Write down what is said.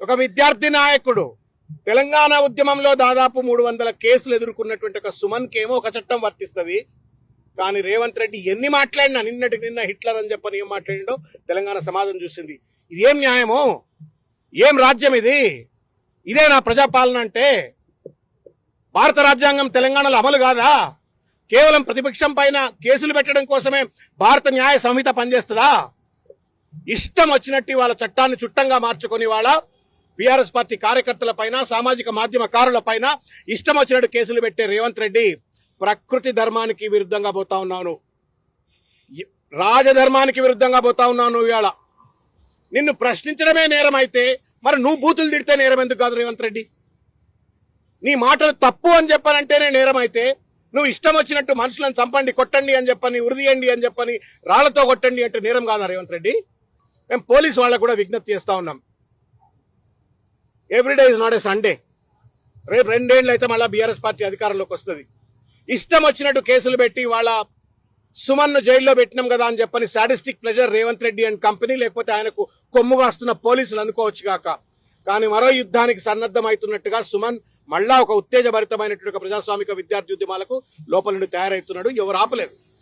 ఒక విద్యార్థి నాయకుడు తెలంగాణ ఉద్యమంలో దాదాపు 300 కేసులు ఎదుర్కొన్నటువంటి ఒక సుమన్ కేమో ఒక చట్టం వర్తిస్తుంది. కానీ రేవంత్ రెడ్డి ఎన్ని మాట్లాడినా నిన్నటికి నిన్న హిట్లర్ అని చెప్పని ఏం మాట్లాడిండో తెలంగాణ సమాజం చూసింది. ఇది ఏం న్యాయమో, ఏం రాజ్యం ఇది? ఇదే నా ప్రజాపాలన అంటే? భారత రాజ్యాంగం తెలంగాణలో అమలు కాదా? కేవలం ప్రతిపక్షం పైన కేసులు పెట్టడం కోసమే భారత న్యాయ సంహిత పనిచేస్తుందా? ఇష్టం వచ్చినట్టు వాళ్ళ చట్టాన్ని చుట్టంగా మార్చుకొని వాళ్ళ బీఆర్ఎస్ పార్టీ కార్యకర్తల పైన, సామాజిక మాధ్యమకారుల పైన ఇష్టం వచ్చినట్టు కేసులు పెట్టే రేవంత్ రెడ్డి ప్రకృతి ధర్మానికి విరుద్ధంగా పోతా ఉన్నాను, రాజధర్మానికి విరుద్ధంగా పోతా ఉన్నాను. ఇవాళ నిన్ను ప్రశ్నించడమే నేరం అయితే మరి నువ్వు బూతులు తిడితే నేరం ఎందుకు కాదు రేవంత్ రెడ్డి? నీ మాటలు తప్పు అని చెప్పనంటేనే నేరం అయితే నువ్వు ఇష్టం వచ్చినట్టు మనుషులను చంపండి, కొట్టండి అని చెప్పని, ఉరిదీయండి అని చెప్పని, రాళ్లతో కొట్టండి అంటే నేరం కాదా రేవంత్ రెడ్డి? మేము పోలీసు వాళ్ళకు కూడా విజ్ఞప్తి చేస్తా ఉన్నాం. Everyday is not a Sunday. రేపు 2 ఏళ్ళు అయితే మళ్ళీ బీఆర్ఎస్ పార్టీ అధికారంలోకి వస్తుంది. ఇష్టం వచ్చినట్టు కేసులు పెట్టి వాళ్ళ సుమన్ను జైల్లో పెట్టినాం కదా అని చెప్పని sadistic pleasure Revanth Reddy and company, లేకపోతే ఆయనకు కొమ్ముగా వస్తున్న పోలీసులు అనుకోవచ్చు కాక. కానీ మరో యుద్ధానికి సన్నద్ధమవుతున్నట్టుగా సుమన్ మళ్ళా ఒక ఉత్తేజభరితమైనటువంటి ప్రజాస్వామిక విద్యార్థి ఉద్యమాలకు లోపల నుండి తయారవుతున్నాడు. ఎవరు ఆపలేరు.